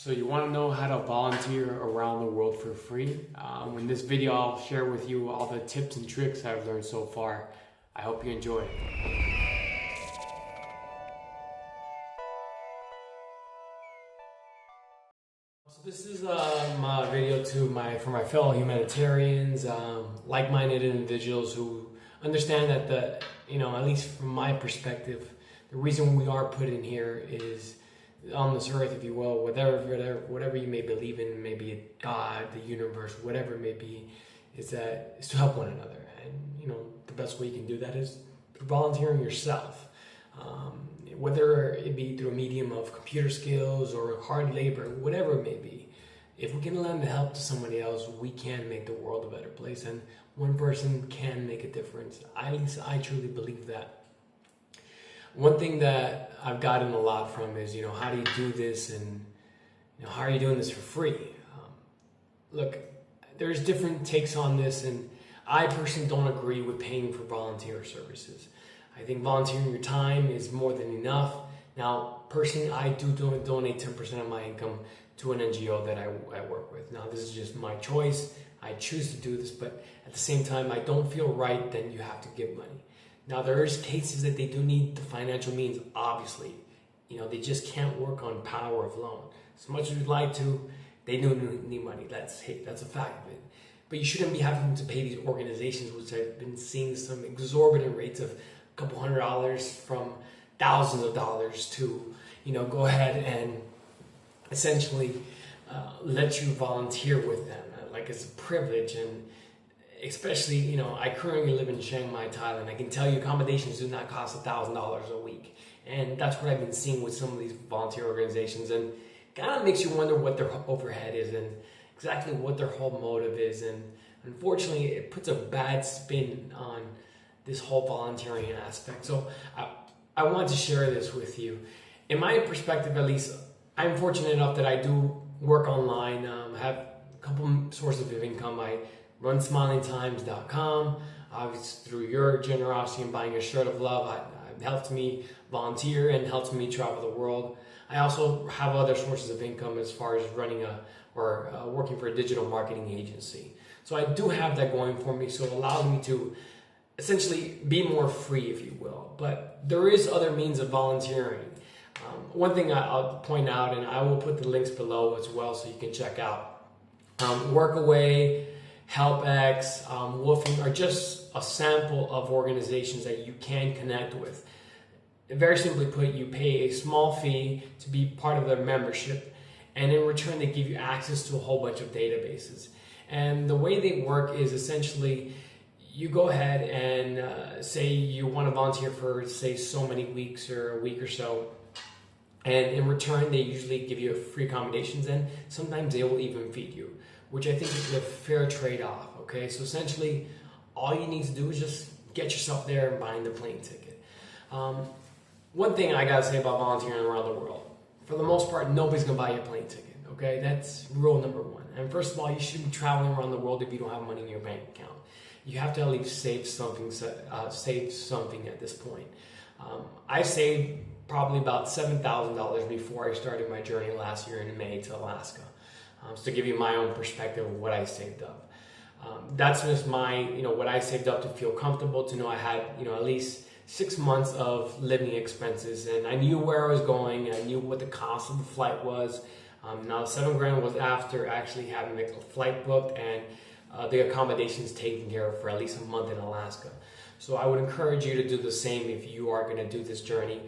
So you want to know how to volunteer around the world for free? In this video, I'll share with you all the tips and tricks I've learned so far. I hope you enjoy it. So this is my video for my fellow humanitarians, like-minded individuals who understand that at least from my perspective, the reason we are put in here is on this earth, if you will, whatever you may believe in, maybe God, the universe, whatever it may be, is to help one another. And the best way you can do that is through volunteering yourself, whether it be through a medium of computer skills or hard labor, whatever it may be. If we can lend a help to somebody else, we can make the world a better place, and one person can make a difference. At least I truly believe that. One thing that I've gotten a lot from is, how do you do this, and how are you doing this for free? Look, there's different takes on this, and I personally don't agree with paying for volunteer services. I think volunteering your time is more than enough. Now, personally, I do donate 10% of my income to an NGO that I work with. Now, this is just my choice. I choose to do this, but at the same time, I don't feel right that you have to give money. Now, there is cases that they do need the financial means, obviously. They just can't work on power of loan. As much as we'd like to, they do need money. That's a fact of it. But you shouldn't be having to pay these organizations, which I've been seeing some exorbitant rates of a couple $100 from thousands of dollars to, go ahead and essentially let you volunteer with them. Like, it's a privilege. And especially, I currently live in Chiang Mai, Thailand. I can tell you accommodations do not cost $1,000 a week. And that's what I've been seeing with some of these volunteer organizations. And kind of makes you wonder what their overhead is and exactly what their whole motive is. And unfortunately, it puts a bad spin on this whole volunteering aspect. So I want to share this with you. In my perspective, at least, I'm fortunate enough that I do work online, have a couple sources of income. I run smilingtimes.com. Obviously, through your generosity in buying a shirt of love, it helps me volunteer and helps me travel the world. I also have other sources of income as far as running working for a digital marketing agency. So I do have that going for me, so it allows me to essentially be more free, if you will. But there is other means of volunteering. One thing I'll point out, and I will put the links below as well so you can check out, Workaway, HelpX, Woofing are just a sample of organizations that you can connect with. Very simply put, you pay a small fee to be part of their membership, and in return they give you access to a whole bunch of databases. And the way they work is essentially you go ahead and say you want to volunteer for, say, so many weeks or a week or so, and in return they usually give you free accommodations, and sometimes they will even feed you, which I think is a fair trade-off. Okay, so essentially all you need to do is just get yourself there and buying the plane ticket. One thing I gotta say about volunteering around the world, for the most part, nobody's gonna buy your plane ticket. Okay, that's rule number one. And first of all, you shouldn't be traveling around the world if you don't have money in your bank account. You have to at least save something at this point. I saved probably about $7,000 before I started my journey last year in May to Alaska. So to give you my own perspective of what I saved up. That's just my, what I saved up to feel comfortable, to know I had, at least 6 months of living expenses, and I knew where I was going, and I knew what the cost of the flight was. Now, $7,000 was after actually having the flight booked and the accommodations taken care of for at least a month in Alaska. So I would encourage you to do the same if you are going to do this journey.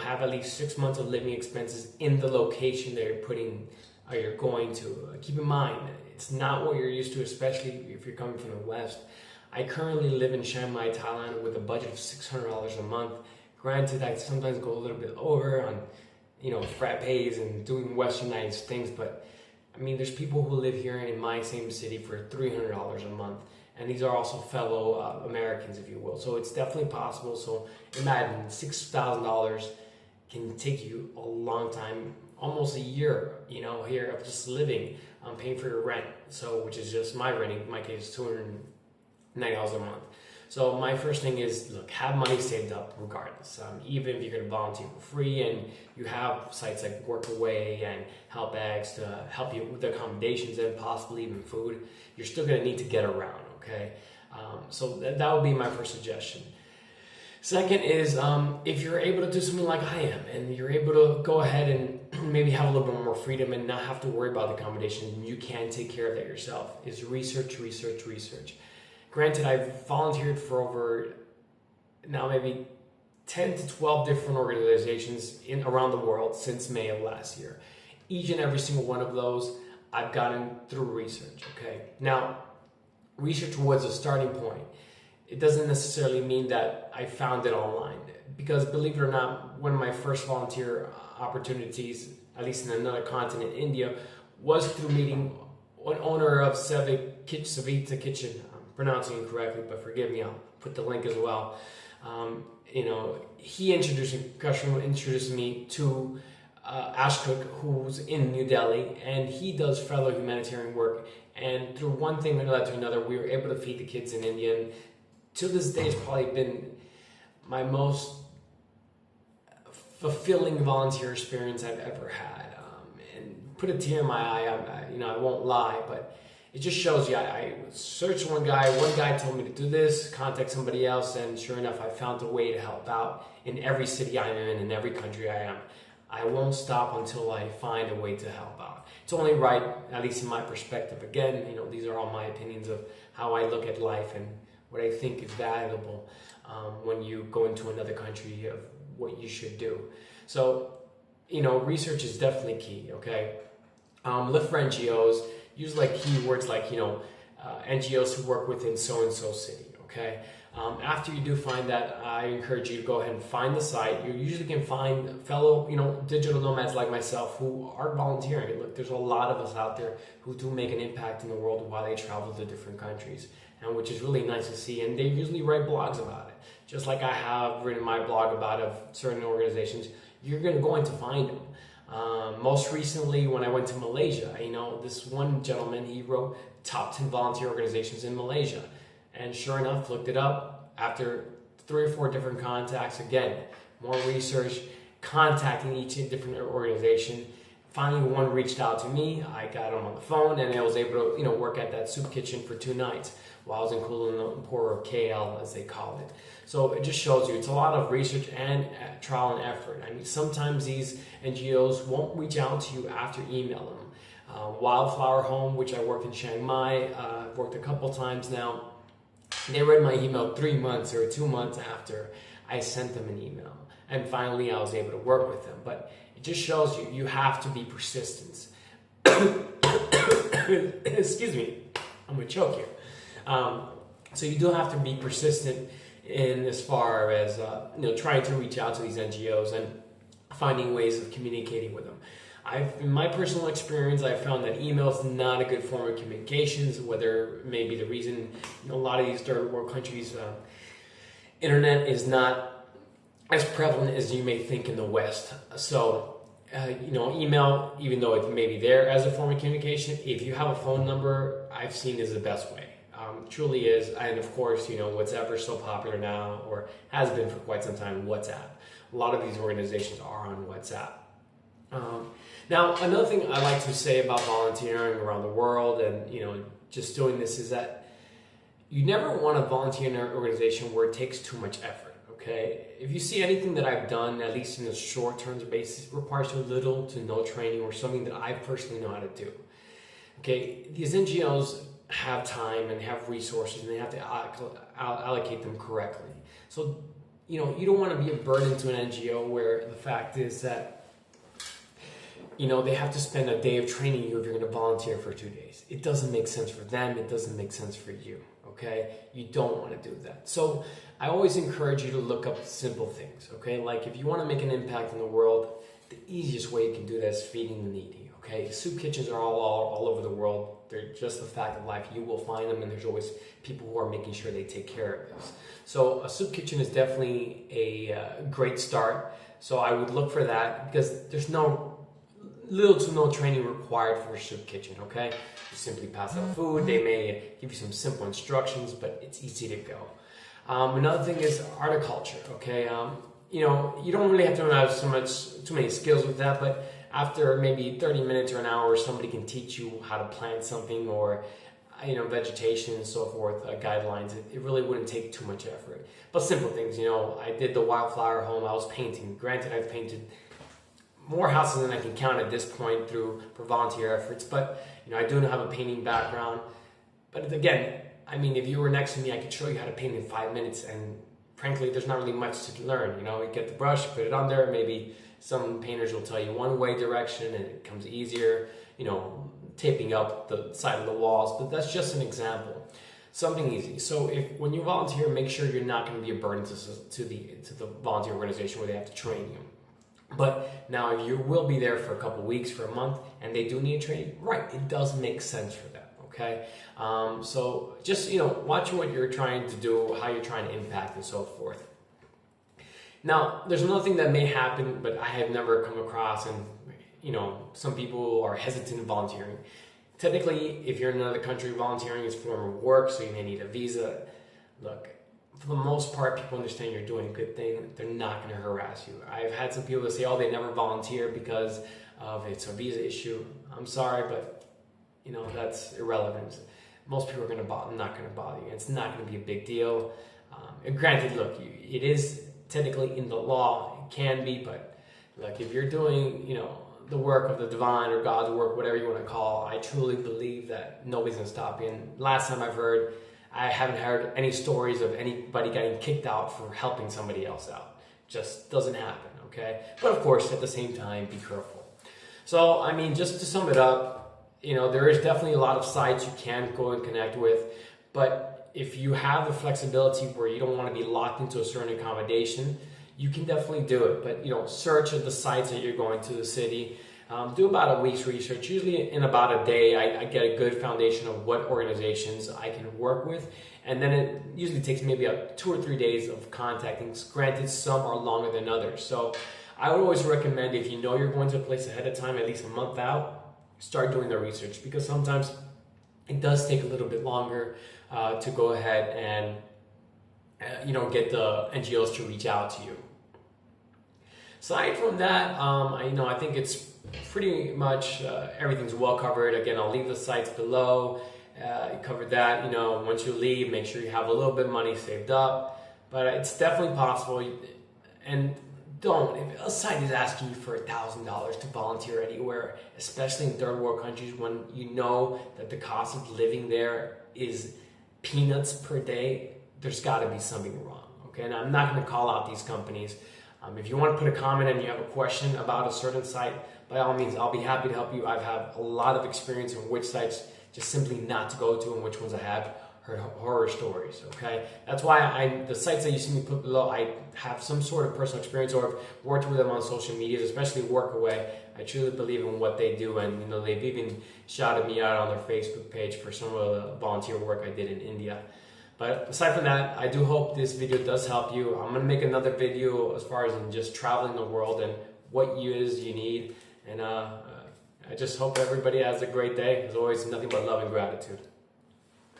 Have at least 6 months of living expenses in the location that you're going to. Keep in mind, it's not what you're used to, especially if you're coming from the West. I currently live in Chiang Mai, Thailand, with a budget of $600 a month. Granted, I sometimes go a little bit over on, frappes and doing westernized things, but there's people who live here in my same city for $300 a month, and these are also fellow Americans, if you will. So it's definitely possible. So imagine $6,000 can take you a long time, almost a year, here of just living, paying for your rent. So, which is just my rent, in my case, $290 a month. So my first thing is, look, have money saved up regardless. Even if you're going to volunteer for free and you have sites like Workaway and HelpX to help you with accommodations and possibly even food, you're still going to need to get around, okay? So that would be my first suggestion. Second is, if you're able to do something like I am, and you're able to go ahead and maybe have a little bit more freedom and not have to worry about the accommodation, and you can take care of that yourself, is research. Granted, I've volunteered for over now maybe 10 to 12 different organizations around the world since May of last year. Each and every single one of those, I've gotten through research, okay? Now, research was a starting point. It doesn't necessarily mean that I found it online, because believe it or not, one of my first volunteer opportunities, at least in another continent, India, was through meeting an owner of Savita Kitchen. I'm pronouncing it correctly, but forgive me, I'll put the link as well. He introduced me to Ash Cook, who's in New Delhi, and he does fellow humanitarian work. And through one thing that led to another, we were able to feed the kids in India. And to this day, it's probably been my most fulfilling volunteer experience I've ever had. And put a tear in my eye, I won't lie, but it just shows you, I searched one guy told me to do this, contact somebody else, and sure enough, I found a way to help out in every city I'm in every country I am. I won't stop until I find a way to help out. It's only right, at least in my perspective. Again, these are all my opinions of how I look at life and what I think is valuable when you go into another country of what you should do. So, research is definitely key, okay? Look for NGOs. Use keywords like, NGOs who work within so-and-so city, okay? After you do find that, I encourage you to go ahead and find the site. You usually can find fellow, digital nomads like myself who are volunteering. Look, there's a lot of us out there who do make an impact in the world while they travel to different countries, and which is really nice to see. And they usually write blogs about it. Just like I have written my blog about of certain organizations, you're going to find them. Most recently, when I went to Malaysia, this one gentleman, he wrote top 10 volunteer organizations in Malaysia. And sure enough, looked it up after 3 or 4 different contacts. Again, more research, contacting each different organization. Finally, one reached out to me. I got him on the phone, and I was able to, work at that soup kitchen for 2 nights while I was in Kuala Lumpur, or KL as they call it. So it just shows you it's a lot of research and trial and effort. I mean, sometimes these NGOs won't reach out to you after email them. Wildflower Home, which I worked in Chiang Mai, I've worked a couple times now. They read my email 3 months or 2 months after I sent them an email. And finally, I was able to work with them. But it just shows you have to be persistent. Excuse me, I'm going to choke here. So you do have to be persistent in as far as trying to reach out to these NGOs and finding ways of communicating with them. In my personal experience, I've found that email is not a good form of communications, whether maybe the reason a lot of these third world countries, internet is not as prevalent as you may think in the West. So, email, even though it may be there as a form of communication, if you have a phone number, I've seen is the best way. Truly is. And of course, WhatsApp is so popular now, or has been for quite some time, WhatsApp. A lot of these organizations are on WhatsApp. Now, another thing I like to say about volunteering around the world and, just doing this is that you never want to volunteer in an organization where it takes too much effort, okay? If you see anything that I've done, at least in a short-term basis, requires you little to no training or something that I personally know how to do, okay? These NGOs have time and have resources, and they have to allocate them correctly. So, you don't want to be a burden to an NGO where the fact is that they have to spend a day of training you if you're going to volunteer for 2 days. It doesn't make sense for them. It doesn't make sense for you, okay? You don't want to do that. So I always encourage you to look up simple things, okay? Like if you want to make an impact in the world, the easiest way you can do that is feeding the needy, okay? Soup kitchens are all over the world. They're just a fact of life. You will find them, and there's always people who are making sure they take care of this. So a soup kitchen is definitely a great start. So I would look for that because there's little to no training required for a soup kitchen, okay? You simply pass out food. They may give you some simple instructions, but it's easy to go. Another thing is horticulture. Okay, you know, you don't really have to have too many skills with that, but after maybe 30 minutes or an hour, somebody can teach you how to plant something, or you know, vegetation and so forth, guidelines. It really wouldn't take too much effort. But simple things, you know, I did the wildflower home. I was painting. Granted, I've painted more houses than I can count at this point for volunteer efforts, but you know, I do have a painting background. But again, I mean, if you were next to me, I could show you how to paint in 5 minutes, and frankly, there's not really much to learn. You know, you get the brush, put it on there. Maybe some painters will tell you one way direction, and it comes easier. You know, taping up the side of the walls, but that's just an example. Something easy. So when you volunteer, make sure you're not going to be a burden to the volunteer organization where they have to train you. But now, if you will be there for a couple weeks, for a month, and they do need training, right? It does make sense for them. Okay, so just, you know, watch what you're trying to do, how you're trying to impact, and so forth. Now, there's another thing that may happen, but I have never come across, and you know, some people are hesitant in volunteering. Technically, if you're in another country, volunteering is a form of work, so you may need a visa. Look, for the most part, people understand you're doing a good thing. They're not going to harass you. I've had some people that say, oh, they never volunteer because of it's a visa issue. I'm sorry, but you know, that's irrelevant. Most people are not going to bother you. It's not going to be a big deal. And granted, look, it is technically in the law. It can be, but like if you're doing, you know, the work of the divine or God's work, whatever you want to call, I truly believe that nobody's going to stop you. And last time I haven't heard any stories of anybody getting kicked out for helping somebody else out. Just doesn't happen, okay? But of course, at the same time, be careful. So, I mean, just to sum it up, you know, there is definitely a lot of sites you can go and connect with, but if you have the flexibility where you don't want to be locked into a certain accommodation, you can definitely do it. But, you know, search at the sites that you're going to the city. Do about a week's research. Usually in about a day, I get a good foundation of what organizations I can work with. And then it usually takes maybe 2 or 3 days of contacting. Granted, some are longer than others. So I would always recommend, if you know you're going to a place ahead of time, at least a month out, start doing the research, because sometimes it does take a little bit longer to go ahead and you know, get the NGOs to reach out to you. Aside from that, I think it's pretty much everything's well covered. Again, I'll leave the sites below. Covered that. You know, once you leave, make sure you have a little bit of money saved up. But it's definitely possible. And if a site is asking you for $1,000 to volunteer anywhere, especially in third world countries, when you know that the cost of living there is peanuts per day, there's got to be something wrong. Okay, and I'm not going to call out these companies. If you want to put a comment and you have a question about a certain site, by all means, I'll be happy to help you. I've had a lot of experience in which sites just simply not to go to and which ones I have heard horror stories, okay? That's why the sites that you see me put below, I have some sort of personal experience or have worked with them on social media, especially Workaway. I truly believe in what they do, and you know, they've even shouted me out on their Facebook page for some of the volunteer work I did in India. But aside from that, I do hope this video does help you. I'm going to make another video as far as in just traveling the world and what you need. And I just hope everybody has a great day. As always, nothing but love and gratitude.